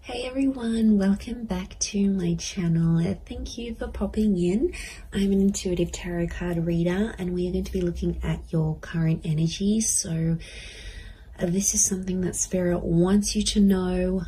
Hey everyone, welcome back to my channel. Thank you for popping in. I'm an intuitive tarot card reader and we are going to be looking at your current energy. So this is something that Spirit wants you to know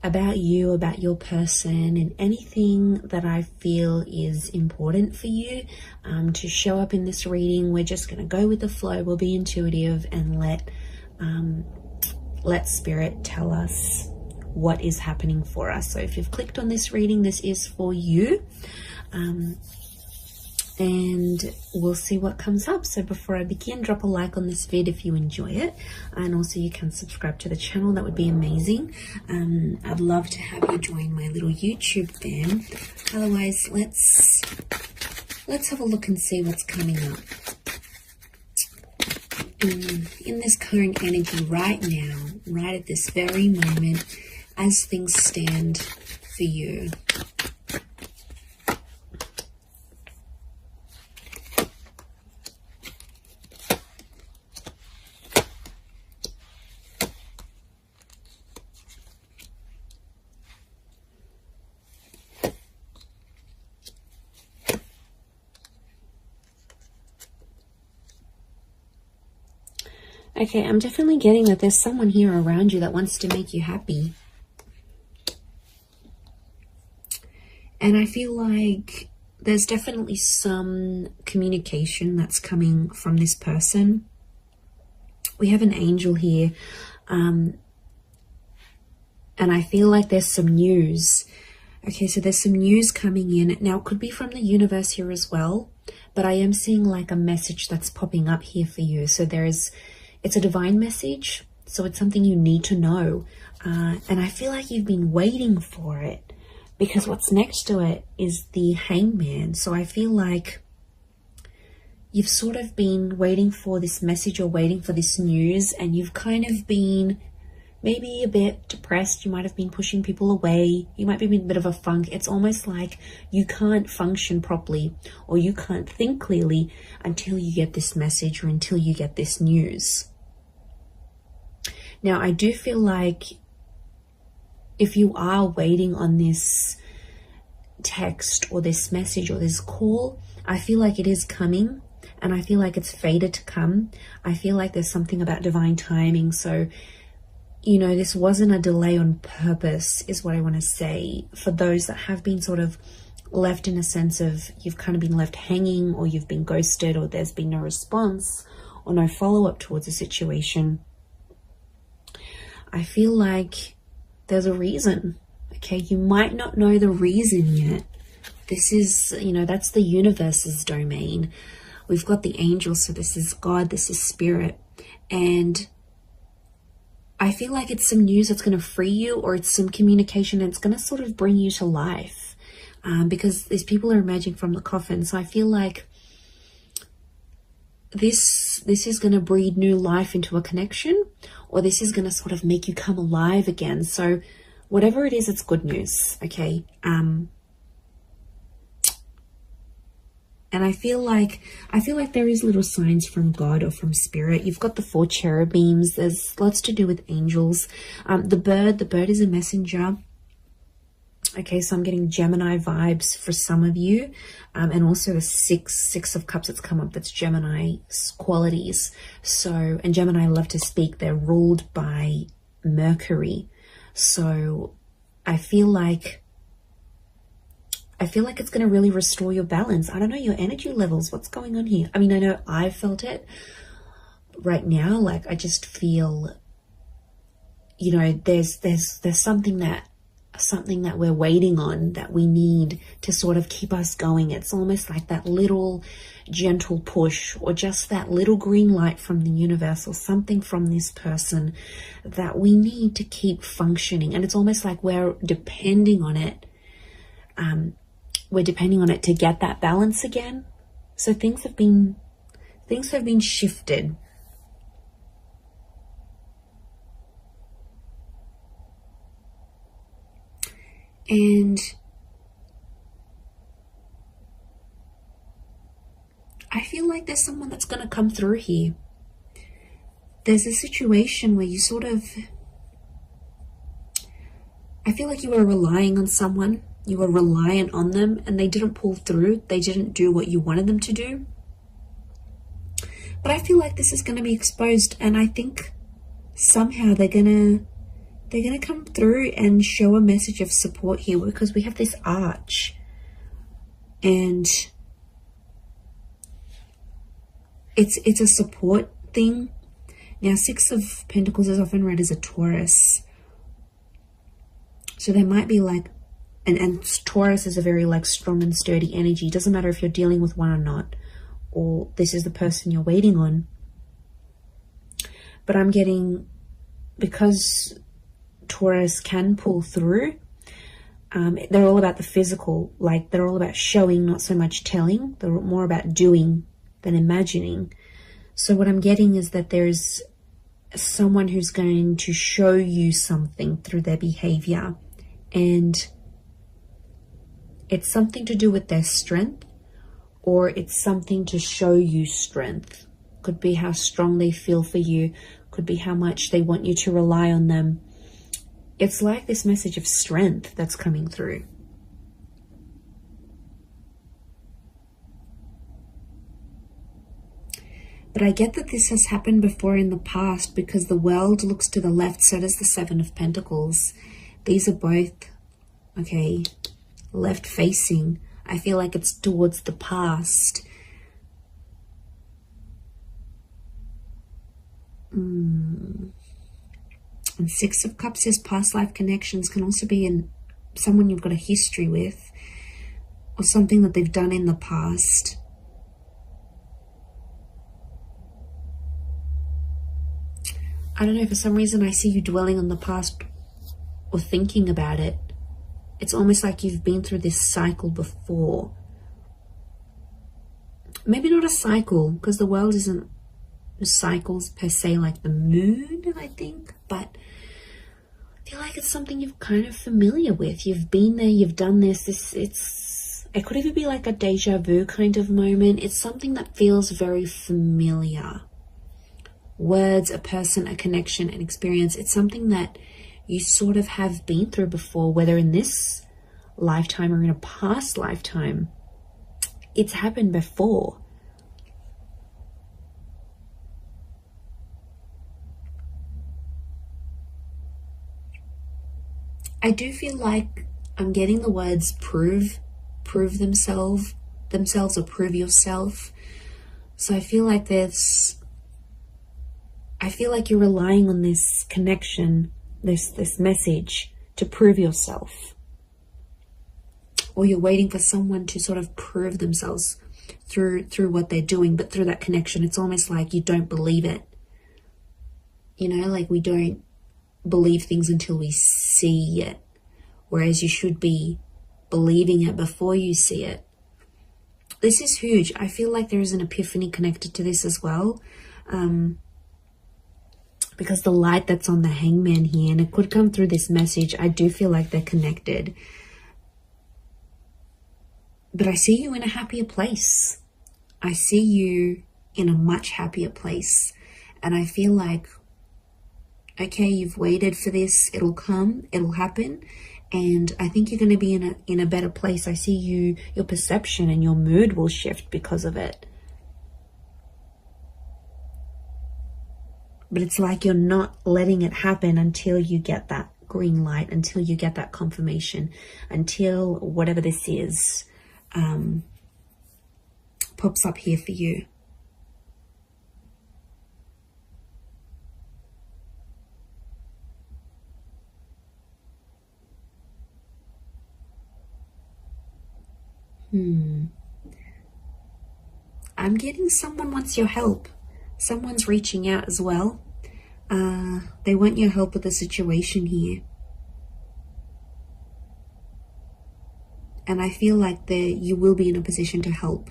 about you, about your person, and anything that I feel is important for you to show up in this reading. We're just going to go with the flow. We'll be intuitive and let Spirit tell us what is happening for us. So if you've clicked on this reading, this is for you, and we'll see what comes up. So before I begin, drop a like on this vid if you enjoy it, and also you can subscribe to the channel. That would be amazing. I'd love to have you join my little YouTube fam. Otherwise, let's have a look and see what's coming up in this current energy right now, right at this very moment, as things stand for you. Okay, I'm definitely getting that there's someone here around you that wants to make you happy. And I feel like there's definitely some communication that's coming from this person. We have an angel here. And I feel like there's some news. Okay, so there's some news coming in. Now, it could be from the universe here as well. But I am seeing like a message that's popping up here for you. So it's a divine message. So it's something you need to know. And I feel like you've been waiting for it, because what's next to it is the Hangman. So I feel like you've sort of been waiting for this message or waiting for this news, and you've kind of been maybe a bit depressed. You might have been pushing people away. You might be in a bit of a funk. It's almost like you can't function properly or you can't think clearly until you get this message or until you get this news. Now, I do feel like if you are waiting on this text or this message or this call, I feel like it is coming, and I feel like it's fated to come. I feel like there's something about divine timing. So, you know, this wasn't a delay on purpose, is what I want to say. For those that have been sort of left in a sense of you've kind of been left hanging, or you've been ghosted, or there's been no response or no follow-up towards a situation, I feel like there's a reason. Okay, you might not know the reason yet. This is, you know, that's the universe's domain. We've got the angels, so this is God, this is Spirit. And I feel like it's some news that's going to free you, or it's some communication that's going to sort of bring you to life. Because these people are emerging from the coffin. So I feel like this is going to breathe new life into a connection, or this is going to sort of make you come alive again. So whatever it is, it's good news. Okay. And I feel like there is little signs from God or from Spirit. You've got the 4 cherubims. There's lots to do with angels. The bird is a messenger. Okay, so I'm getting Gemini vibes for some of you. And also the six of cups that's come up, that's Gemini qualities. So, and Gemini love to speak. They're ruled by Mercury. So I feel like it's going to really restore your balance. I don't know, your energy levels. What's going on here? I mean, I know I felt it right now. Like, I just feel, you know, there's something that we're waiting on, that we need to sort of keep us going. It's almost like that little gentle push, or just that little green light from the universe, or something from this person that we need to keep functioning. And it's almost like we're depending on it. We're depending on it to get that balance again. So things have been shifted. And I feel like there's someone that's going to come through here. There's a situation where you sort of, I feel like you were relying on someone, you were reliant on them, and they didn't pull through. They didn't do what you wanted them to do. But I feel like this is going to be exposed, and I think somehow they're gonna come through and show a message of support here, because we have this arch, and it's a support thing. Now, Six of Pentacles is often read as a Taurus, so there might be like, and Taurus is a very like strong and sturdy energy. It doesn't matter if you're dealing with one or not, or this is the person you're waiting on. But I'm getting, because Taurus can pull through, they're all about the physical, like they're all about showing, not so much telling. They're more about doing than imagining. So what I'm getting is that there's someone who's going to show you something through their behavior, and it's something to do with their strength, or it's something to show you strength. Could be how strong they feel for you, could be how much they want you to rely on them. It's like this message of strength that's coming through. But I get that this has happened before in the past, because the World looks to the left, so does the Seven of Pentacles. These are both, okay, left facing. I feel like it's towards the past. And Six of Cups says past life connections can also be in someone you've got a history with, or something that they've done in the past. I don't know, for some reason I see you dwelling on the past or thinking about it. It's almost like you've been through this cycle before. Maybe not a cycle, because the world isn't cycles per se, like the moon, I think, but I feel like it's something you're kind of familiar with. You've been there, you've done this. It could even be like a deja vu kind of moment. It's something that feels very familiar. Words, a person, a connection, an experience. It's something that you sort of have been through before, whether in this lifetime or in a past lifetime. It's happened before. I do feel like I'm getting the words prove themselves or prove yourself. So I feel like you're relying on this connection, this message to prove yourself. Or you're waiting for someone to sort of prove themselves through what they're doing, but through that connection, it's almost like you don't believe it. You know, like we don't believe things until we see it, whereas you should be believing it before you see it. This is huge. I feel like there is an epiphany connected to this as well, because the light that's on the Hangman here, and it could come through this message, I do feel like they're connected. But I see you in a happier place. I see you in a much happier place, and I feel like, okay, you've waited for this, it'll come, it'll happen, and I think you're going to be in a better place. I see your perception and your mood will shift because of it. But it's like you're not letting it happen until you get that green light, until you get that confirmation, until whatever this is pops up here for you. I'm getting someone wants your help. Someone's reaching out as well. They want your help with the situation here. And I feel like you will be in a position to help.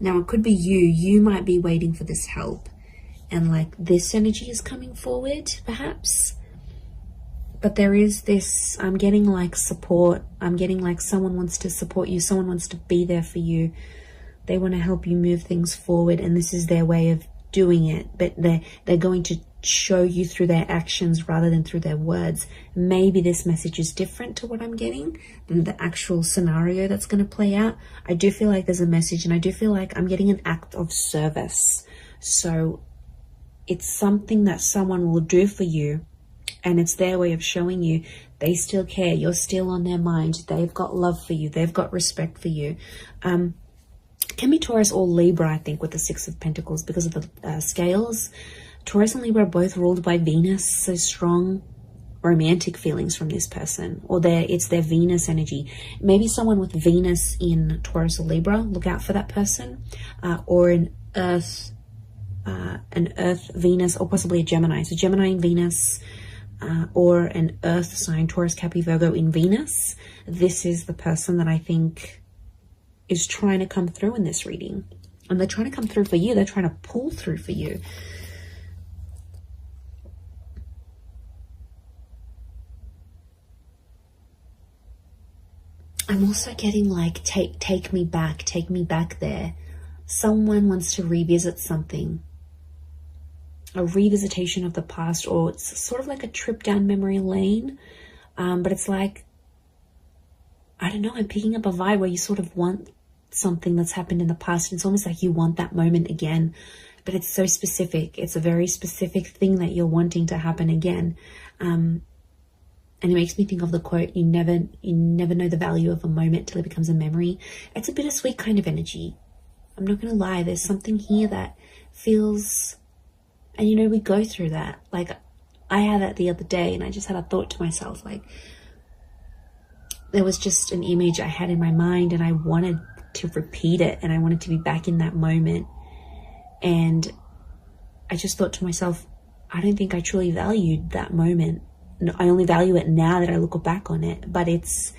Now, it could be you might be waiting for this help. And like this energy is coming forward, perhaps. But there is this, I'm getting like support. I'm getting like someone wants to support you. Someone wants to be there for you. They want to help you move things forward. And this is their way of doing it. But they're going to show you through their actions rather than through their words. Maybe this message is different to what I'm getting than the actual scenario that's going to play out. I do feel like there's a message, and I do feel like I'm getting an act of service. So it's something that someone will do for you, and it's their way of showing you they still care. You're still on their mind. They've got love for you. They've got respect for you. Can be Taurus or Libra, I think, with the Six of Pentacles because of the scales. Taurus and Libra are both ruled by Venus, so strong romantic feelings from this person, or it's their Venus energy. Maybe someone with Venus in Taurus or Libra, look out for that person, or an Earth Venus, or possibly a Gemini. So Gemini in Venus, or an Earth sign, Taurus, Capricorn, Virgo in Venus. This is the person that I think is trying to come through in this reading, and they're trying to come through for you. They're trying to pull through for you. I'm also getting like, take me back there. Someone wants to revisit something, a revisitation of the past, or it's sort of like a trip down memory lane. But it's like, I don't know, I'm picking up a vibe where you sort of want something that's happened in the past. It's almost like you want that moment again, but it's so specific. It's a very specific thing that you're wanting to happen again. And it makes me think of the quote, you never know the value of a moment till it becomes a memory. It's a bittersweet kind of energy. I'm not going to lie. There's something here that feels, and you know, we go through that. Like, I had that the other day, and I just had a thought to myself, like, there was just an image I had in my mind, and I wanted to repeat it, and I wanted to be back in that moment. And I just thought to myself, I don't think I truly valued that moment. I only value it now that I look back on it. But it's,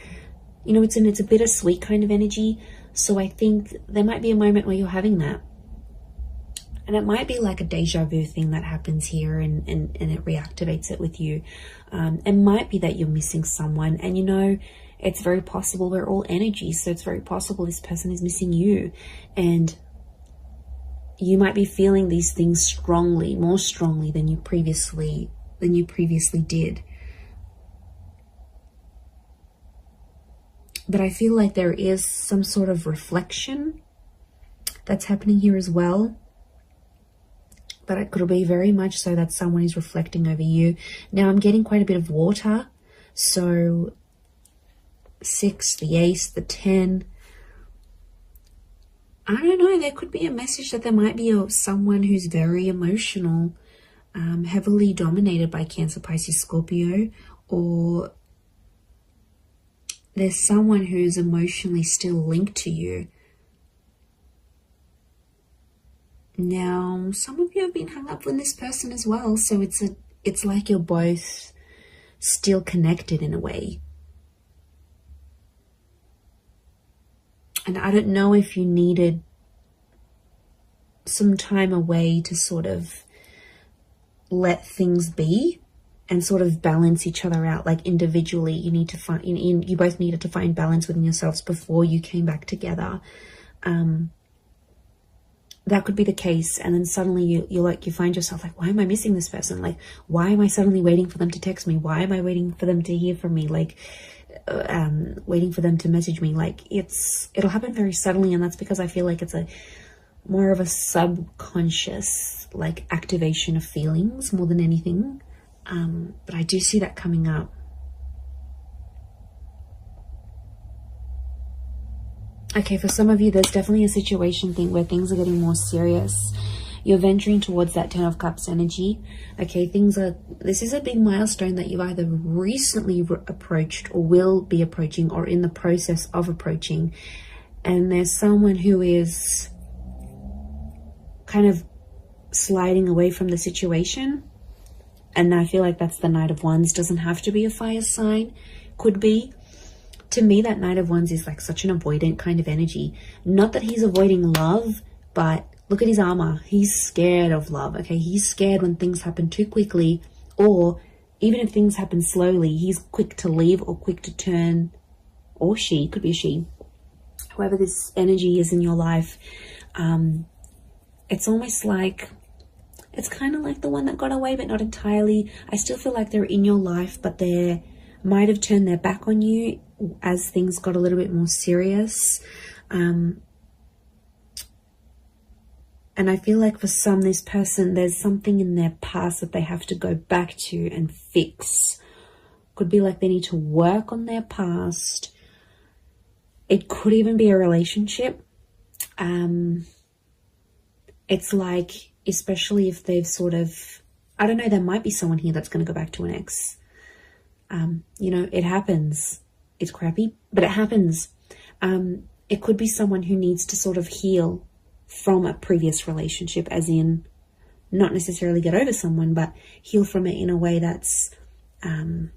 you know, it's a bittersweet kind of energy. So I think there might be a moment where you're having that. And it might be like a deja vu thing that happens here, and it reactivates it with you. It might be that you're missing someone, and you know, it's very possible we're all energy. So it's very possible this person is missing you, and you might be feeling these things strongly, more strongly than you previously did. But I feel like there is some sort of reflection that's happening here as well. But it could be very much so that someone is reflecting over you. Now I'm getting quite a bit of water. So 6, the ace, the 10. I don't know. There could be a message that there might be someone who's very emotional, heavily dominated by Cancer, Pisces, Scorpio, or there's someone who's emotionally still linked to you. Now, some of you have been hung up with this person as well, so it's like you're both still connected in a way. And I don't know if you needed some time away to sort of let things be and sort of balance each other out. Like individually, you need to find, you both needed to find balance within yourselves before you came back together. That could be the case. And then suddenly you find yourself like, why am I missing this person? Like, why am I suddenly waiting for them to text me? Why am I waiting for them to hear from me? Like, waiting for them to message me. Like, it'll happen very suddenly. And that's because I feel like it's more of a subconscious, like, activation of feelings more than anything. But I do see that coming up. Okay, for some of you, there's definitely a situation thing where things are getting more serious. You're venturing towards that 10 of Cups energy. Okay, this is a big milestone that you've either recently approached or will be approaching or in the process of approaching. And there's someone who is kind of sliding away from the situation. And I feel like that's the Knight of Wands. Doesn't have to be a fire sign. Could be. To me, that Knight of Wands is like such an avoidant kind of energy. Not that he's avoiding love, but look at his armor. He's scared of love, okay? He's scared when things happen too quickly, or even if things happen slowly, he's quick to leave or quick to turn, or she, could be a she. Whoever this energy is in your life, it's almost like It's kind of like the one that got away, but not entirely. I still feel like they're in your life, but they might have turned their back on you as things got a little bit more serious. And I feel like for some, this person, there's something in their past that they have to go back to and fix. Could be like they need to work on their past. It could even be a relationship. It's like, especially if they've sort of, I don't know, there might be someone here that's going to go back to an ex. You know, it happens. It's crappy, but it happens. It could be someone who needs to sort of heal from a previous relationship, as in not necessarily get over someone, but heal from it in a way that's, that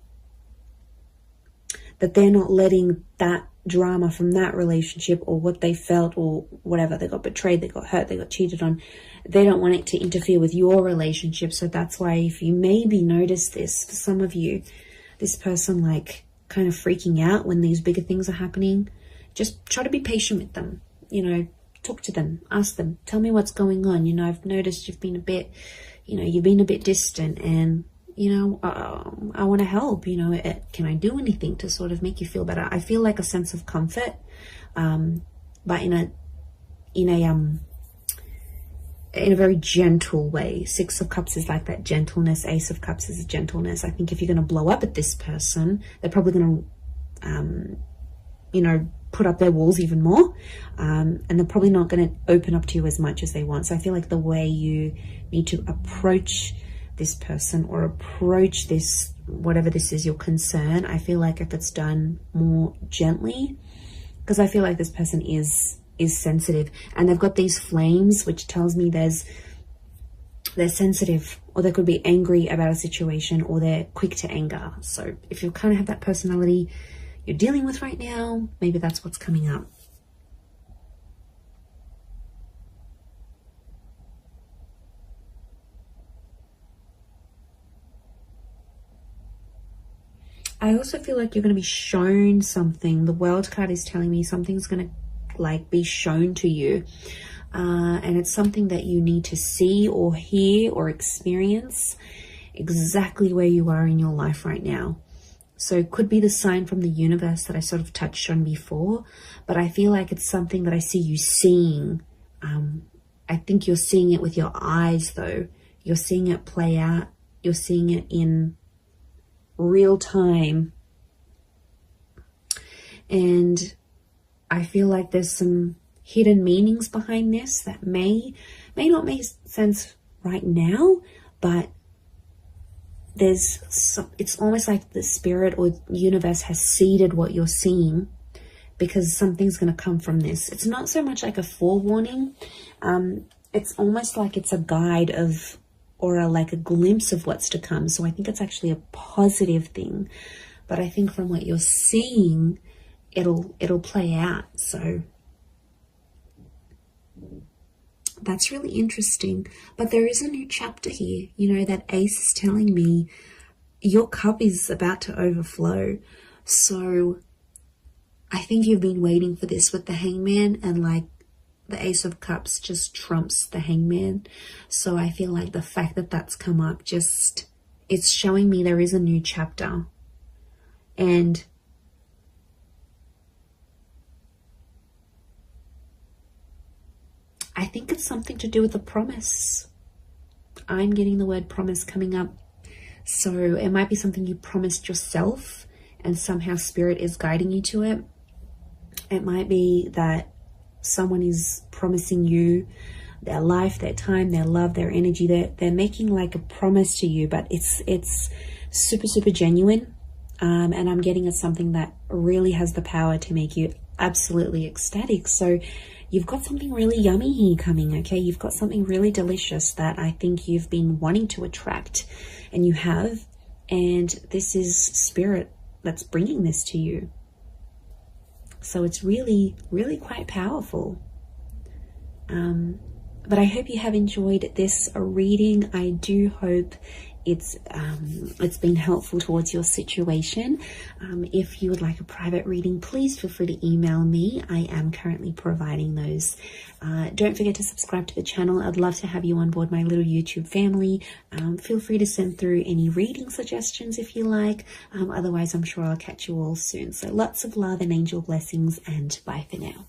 they're not letting that drama from that relationship or what they felt or whatever, they got betrayed, they got hurt, they got cheated on, they don't want it to interfere with your relationship. So that's why, if you maybe notice this, for some of you, this person like kind of freaking out when these bigger things are happening, just try to be patient with them, you know, talk to them, ask them, tell me what's going on. You know, I've noticed you've been a bit, you know, you've been a bit distant, and you know, I want to help, you know, can I do anything to sort of make you feel better? I feel like a sense of comfort, but in a very gentle way. Six of Cups is like that gentleness. Ace of Cups is a gentleness. I think if you're going to blow up at this person, they're probably going to, you know, put up their walls even more, and they're probably not going to open up to you as much as they want. So I feel like the way you need to approach this person or approach this, whatever this is, your concern, I feel like if it's done more gently, because I feel like this person is sensitive, and they've got these flames, which tells me they're sensitive, or they could be angry about a situation, or they're quick to anger. So if you kind of have that personality you're dealing with right now, maybe that's what's coming up. I also feel like you're going to be shown something. The World card is telling me something's going to like be shown to you. And it's something that you need to see or hear or experience exactly where you are in your life right now. So it could be the sign from the universe that I sort of touched on before, but I feel like it's something that I see you seeing. I think you're seeing it with your eyes though. You're seeing it play out. You're seeing it in real time, and I feel like there's some hidden meanings behind this that may not make sense right now, but it's almost like the spirit or universe has seeded what you're seeing, because something's going to come from this. It's not so much like a forewarning, it's almost like it's a guide of, or like a glimpse of what's to come. So I think it's actually a positive thing, but I think from what you're seeing, it'll play out. So that's really interesting. But there is a new chapter here. You know, that ace is telling me your cup is about to overflow. So I think you've been waiting for this with the Hangman, and like the Ace of Cups just trumps the Hangman. So I feel like the fact that that's come up, it's showing me there is a new chapter. And I think it's something to do with a promise. I'm getting the word promise coming up. So it might be something you promised yourself, and somehow spirit is guiding you to it. It might be that someone is promising you their life, their time, their love, their energy. They're making like a promise to you, but it's super, super genuine. And I'm getting at something that really has the power to make you absolutely ecstatic. So you've got something really yummy here coming, okay? You've got something really delicious that I think you've been wanting to attract, and you have. And this is spirit that's bringing this to you. So it's really, really quite powerful. But I hope you have enjoyed this reading. I do hope it's been helpful towards your situation. If you would like a private reading, please feel free to email me. I am currently providing those. Don't forget to subscribe to the channel. I'd love to have you on board my little YouTube family. Feel free to send through any reading suggestions if you like. Otherwise, I'm sure I'll catch you all soon. So lots of love and angel blessings, and bye for now.